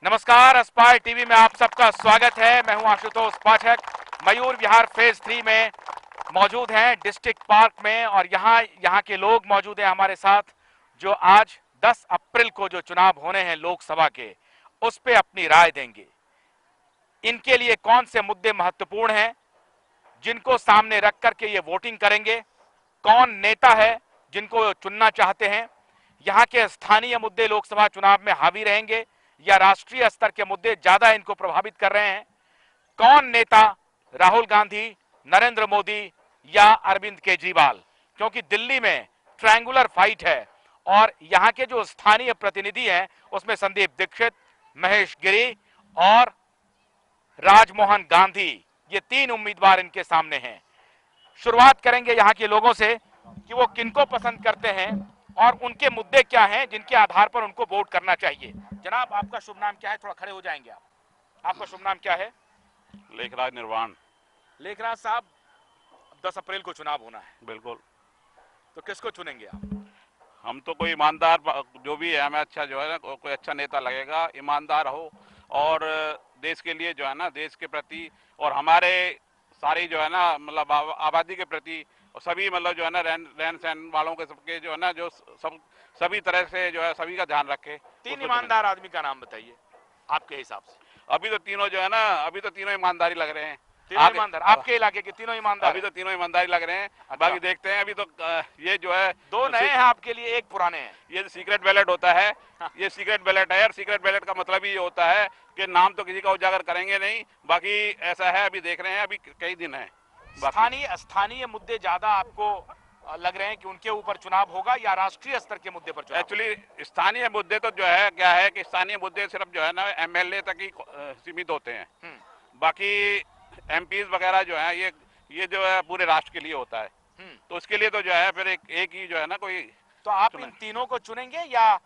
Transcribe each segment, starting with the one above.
नमस्कार, aspire TV में आप सबका स्वागत है। मैं हूं आशुतोष पाठक। मयूर विहार फेज 3 में मौजूद हैं डिस्ट्रिक्ट पार्क में, और यहाँ के लोग मौजूद हैं हमारे साथ जो आज 10 अप्रैल को जो चुनाव होने हैं लोकसभा के, उस पे अपनी राय देंगे। इनके लिए कौन से मुद्दे महत्वपूर्ण हैं जिनको सामने रख करके ये वोटिंग करेंगे, कौन नेता है जिनको चुनना चाहते हैं, यहाँ के स्थानीय मुद्दे लोकसभा चुनाव में हावी रहेंगे या राष्ट्रीय स्तर के मुद्दे ज्यादा इनको प्रभावित कर रहे हैं, कौन नेता राहुल गांधी, नरेंद्र मोदी या अरविंद केजरीवाल, क्योंकि दिल्ली में ट्रायंगुलर फाइट है और यहाँ के जो स्थानीय प्रतिनिधि हैं उसमें संदीप दीक्षित, महेश गिरी और राजमोहन गांधी, ये 3 उम्मीदवार इनके सामने हैं। शुरुआत करेंगे यहाँ के लोगों से कि वो किनको पसंद करते हैं और उनके मुद्दे क्या हैं जिनके आधार पर उनको वोट करना चाहिए। जनाब, आपका शुभ नाम क्या है? थोड़ा खड़े हो जाएंगे आप। आपका शुभ नाम क्या है? लेखराज निर्वाण। लेखराज साहब, 10 अप्रैल को चुनाव होना है। बिल्कुल। तो किसको चुनेंगे आप? हम तो कोई ईमानदार जो भी है, हमें अच्छा जो है ना, कोई अच्छा नेता लगेगा, ईमानदार हो और देश के लिए जो है ना, देश के प्रति और हमारे सारी जो है ना मतलब आबादी के प्रति और सभी मतलब जो है ना रहन सहन वालों के सबके जो है ना जो सभी तरह से जो है सभी का ध्यान रखे। 3 ईमानदार आदमी का नाम बताइए आपके हिसाब से। अभी तो तीनों जो है ना, अभी तो तीनों ईमानदारी लग रहे हैं। तीनों ईमानदार आपके इलाके के तीनों ईमानदार? अभी तो तीनों ईमानदारी लग रहे हैं। अच्छा। बाकी देखते हैं। अभी तो ये जो है 2 नए हैं आपके लिए, 1 पुराने हैं। ये सीक्रेट बैलेट होता है। हाँ। ये सीक्रेट बैलेट है और सीक्रेट बैलेट का मतलब ये होता है कि नाम तो किसी का उजागर करेंगे नहीं। बाकी ऐसा है, अभी देख रहे हैं, अभी कई दिन है। स्थानीय मुद्दे ज्यादा आपको लग रहे हैं कि उनके ऊपर चुनाव होगा या राष्ट्रीय स्तर के मुद्दे पर चुनाव? एक्चुअली स्थानीय मुद्दे तो जो है क्या है कि स्थानीय मुद्दे सिर्फ जो है ना एमएलए तक ही सीमित होते हैं। बाकी एमपीज वगैरह जो है ये जो है पूरे राष्ट्र के लिए होता है। तो उसके लिए तो जो है फिर एक ही जो है ना कोई। तो आप इन तीनों को चुनेंगे या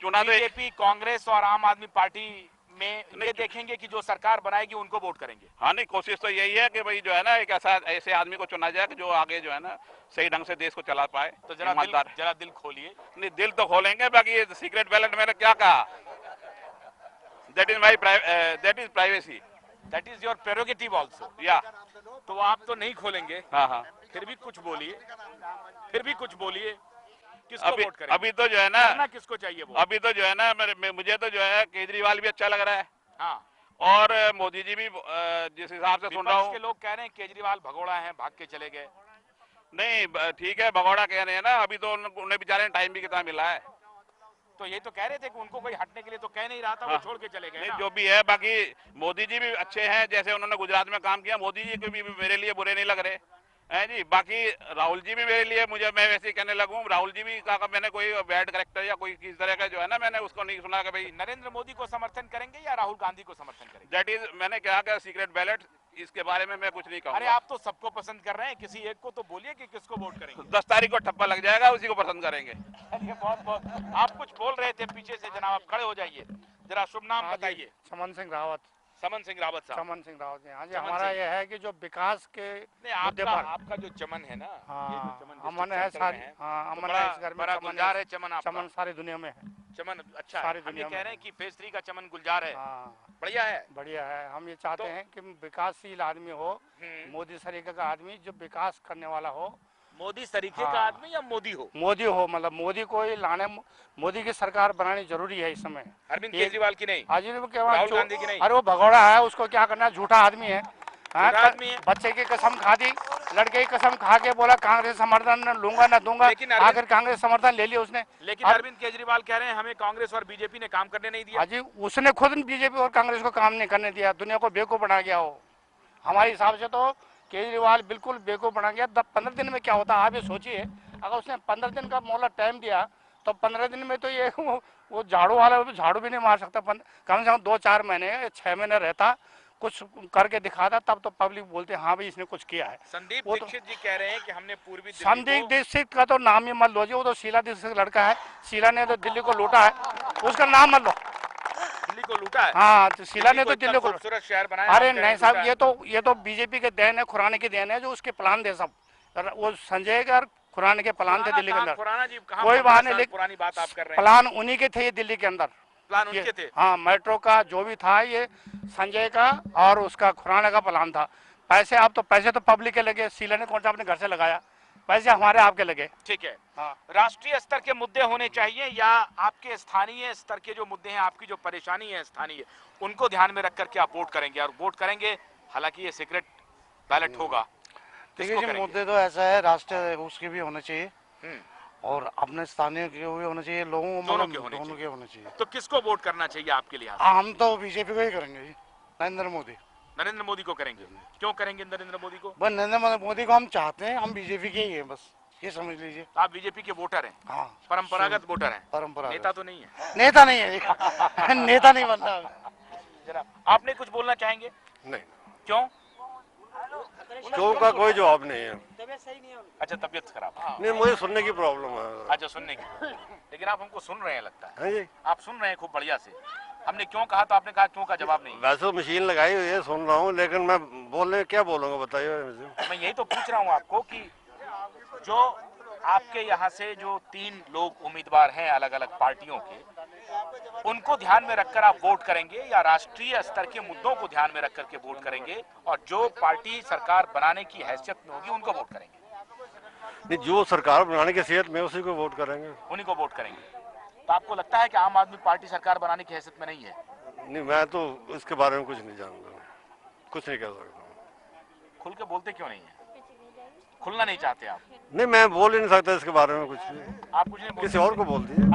चुना तो बीजेपी, कांग्रेस और आम आदमी पार्टी में ये देखेंगे कि जो सरकार बनाएगी उनको वोट करेंगे? हाँ, नहीं, कोशिश तो यही है कि भाई जो है ना एक ऐसे आदमी को चुना जाए कि जो आगे जो है ना सही ढंग से देश को चला पाए। तो जरा दिल खोलिए। नहीं, दिल तो खोलेंगे। बाकी ये सीक्रेट बैलेट मैंने क्या कहा, that is privacy, that is your prerogative also. या तो आप तो नहीं खोलेंगे? हाँ हाँ। फिर भी कुछ बोलिए। किसको वोट करेंगे? अभी तो जो है ना किसको चाहिए वोट? अभी तो जो है ना मुझे तो जो है केजरीवाल भी अच्छा लग रहा है। हाँ। और मोदी जी भी जिस हिसाब से सुन रहा हूँ के लोग कह रहे हैं केजरीवाल भगोड़ा है, भाग के चले गए। नहीं, ठीक है, भगौड़ा कह रहे हैं ना। अभी तो उन्हें बेचारे टाइम भी कितना मिला है। तो ये तो कह रहे थे कि उनको कोई हटने के लिए तो कह नहीं रहा था। हाँ। वो छोड़ के चले गए ना। जो भी है, बाकी मोदी जी भी अच्छे हैं। जैसे उन्होंने गुजरात में काम किया, मोदी जी भी मेरे लिए बुरे नहीं लग रहे हैं जी। बाकी राहुल जी भी मेरे लिए, मैं वैसे ही कहने लगूं, राहुल जी भी कहा, मैंने कोई बैड कैरेक्टर या कोई किस तरह का जो है ना मैंने उसको नहीं सुना कि भाई। नरेंद्र मोदी को समर्थन करेंगे या राहुल गांधी को समर्थन करेंगे? दैट इज, मैंने कहा कि सीक्रेट बैलेट, इसके बारे में मैं कुछ नहीं कहूँगा। अरे आप तो सबको पसंद कर रहे हैं, किसी एक को तो बोलिए कि किसको वोट करेंगे। 10 तारीख को ठप्पा लग जाएगा, उसी को पसंद करेंगे। बहुत आप कुछ बोल रहे थे पीछे से, जनाब आप खड़े हो जाइए, जरा शुभ नाम बताइए। चमन सिंह रावत। चमन सिंह रावत साहब। चमन सिंह रावत जी, हाँ जी। हमारा ये है कि जो विकास के मुद्दे पर, आपका जो चमन है ना, ये जो चमन अमन है सारी, अमन है इस घर में, बड़ा गुलजार है चमन आपका। चमन सारी दुनिया में है। चमन अच्छा सारी है। हम ये दुनिया कह में रहे हैं कि फेज 3 का चमन गुलजार है। बढ़िया है, बढ़िया है। हम ये चाहते हैं कि विकासशील आदमी हो, मोदी सरीके का आदमी जो विकास करने वाला हो। मोदी सरीके का आदमी या मोदी हो? मोदी हो, मतलब मोदी को ही लाने, मोदी की सरकार बनानी जरूरी है इस समय। अरविंद केजरीवाल की नहीं, राहुल गांधी की नहीं। अरे वो भगोड़ा है, उसको क्या करना, झूठा आदमी है। आदमी है। बच्चे की कसम खा दी, लड़के की कसम खा के बोला कांग्रेस समर्थन न लूंगा न दूंगा, आखिर कांग्रेस समर्थन ले लिया उसने। लेकिन अरविंद केजरीवाल कह रहे हैं हमें कांग्रेस और बीजेपी ने काम करने नहीं दिया। जी, उसने खुद बीजेपी और कांग्रेस को काम नहीं करने दिया, दुनिया को बेवकूफ बना गया हो। हमारे हिसाब से तो केजरीवाल बिल्कुल बेवकूफ बना गया। 15 दिन में क्या होता है आप ये सोचिए। अगर उसने 15 दिन का मोहलत टाइम दिया तो 15 दिन में तो ये वो झाड़ू वाला झाड़ू भी नहीं मार सकता। कम से कम 2-4 महीने 6 महीने रहता, कुछ करके दिखाता, तब तो पब्लिक बोलते हाँ भाई इसने कुछ किया है। संदीप दीक्षित जी कह रहे हैं कि हमने पूर्वी दिल्ली संदीप दीक्षित का तो नाम ही मत लो जी, वो तो शीला दीक्षित का लड़का है। शीला ने तो दिल्ली को लूटा है, उसका नाम मत लो। दिल्ली को लूटा है? हाँ, तो शीला ने तो दिल्ली को खूबसूरत शहर बनाया। अरे नहीं साहब, ये तो बीजेपी के देन है, खुराने की देन है, जो उसके प्लान थे सब। वो संजय का खुराने के प्लान थे दिल्ली के अंदर। कोई बहाने, लेकिन पुरानी बात आप कर रहे हैं। प्लान उन्हीं के थे ये दिल्ली के अंदर। प्लान उनके थे। हाँ, मेट्रो का जो भी था ये संजय का और उसका खुराना का प्लान था। पैसे तो पब्लिक के लगे, सीलन ने कौन सा अपने घर से लगाया, पैसे हमारे आपके लगे। ठीक है। हाँ। राष्ट्रीय स्तर के मुद्दे होने चाहिए या आपके स्थानीय स्तर के जो मुद्दे हैं, आपकी जो परेशानी है स्थानीय, उनको ध्यान में रख करके आप वोट करेंगे? और वोट करेंगे, हालांकि ये सीक्रेट बैलेट होगा, देखिए किसको जी, करेंगे? मुद्दे तो ऐसा है, राष्ट्रीय उसके भी होने चाहिए हम्म, और अपने स्थानीय के भी होने चाहिए, लोगों दोनों के दोनों होने के होने चाहिए। तो किसको वोट करना चाहिए आपके लिहाज से? हम तो बीजेपी को ही करेंगे जी, नरेंद्र मोदी। नरेंद्र मोदी को करेंगे। क्यों करेंगे नरेंद्र मोदी को? बस नरेंद्र मोदी को हम चाहते हैं, हम बीजेपी के ही हैं, बस ये समझ लीजिए। आप बीजेपी के वोटर हैं? हाँ, परंपरागत वोटर हैं? परंपरा नेता तो नहीं है? नेता नहीं है जी। नेता नहीं बनना। जनाब, आपने कुछ बोलना चाहेंगे? नहीं, क्यों? क्यों का कोई जवाब नहीं है। अच्छा, तबीयत खराब। नहीं, मुझे सुनने की प्रॉब्लम है। अच्छा, सुनने की। लेकिन आप हमको सुन रहे हैं लगता है। हाँ जी, आप सुन रहे हैं खूब बढ़िया से। हमने क्यों कहा तो आपने कहा क्यों का जवाब नहीं। वैसे तो मशीन लगाई हुई है, सुन रहा हूँ, लेकिन मैं बोलने क्या बोलूँगा बताइए। मैं यही तो पूछ रहा हूँ आपको कि जो आपके यहाँ से जो 3 लोग उम्मीदवार हैं अलग अलग पार्टियों के, उनको ध्यान में रखकर आप वोट करेंगे या राष्ट्रीय स्तर के मुद्दों को ध्यान में रख करके वोट करेंगे, और जो पार्टी सरकार बनाने की हैसियत में होगी उनको वोट करेंगे? नहीं, जो सरकार बनाने की सेहत में उसी को वोट करेंगे। उन्हीं को वोट करेंगे। तो आपको लगता है कि आम आदमी पार्टी सरकार बनाने की हैसियत में नहीं है? नहीं, मैं तो इसके बारे में कुछ नहीं जानता, कुछ नहीं कह सकता। खुल के बोलते क्यों नहीं है? खुलना नहीं चाहते आप? नहीं, मैं बोल ही नहीं सकता इसके बारे में कुछ भी। आप कुछ नहीं बोल किसी और को बोल दीजिए।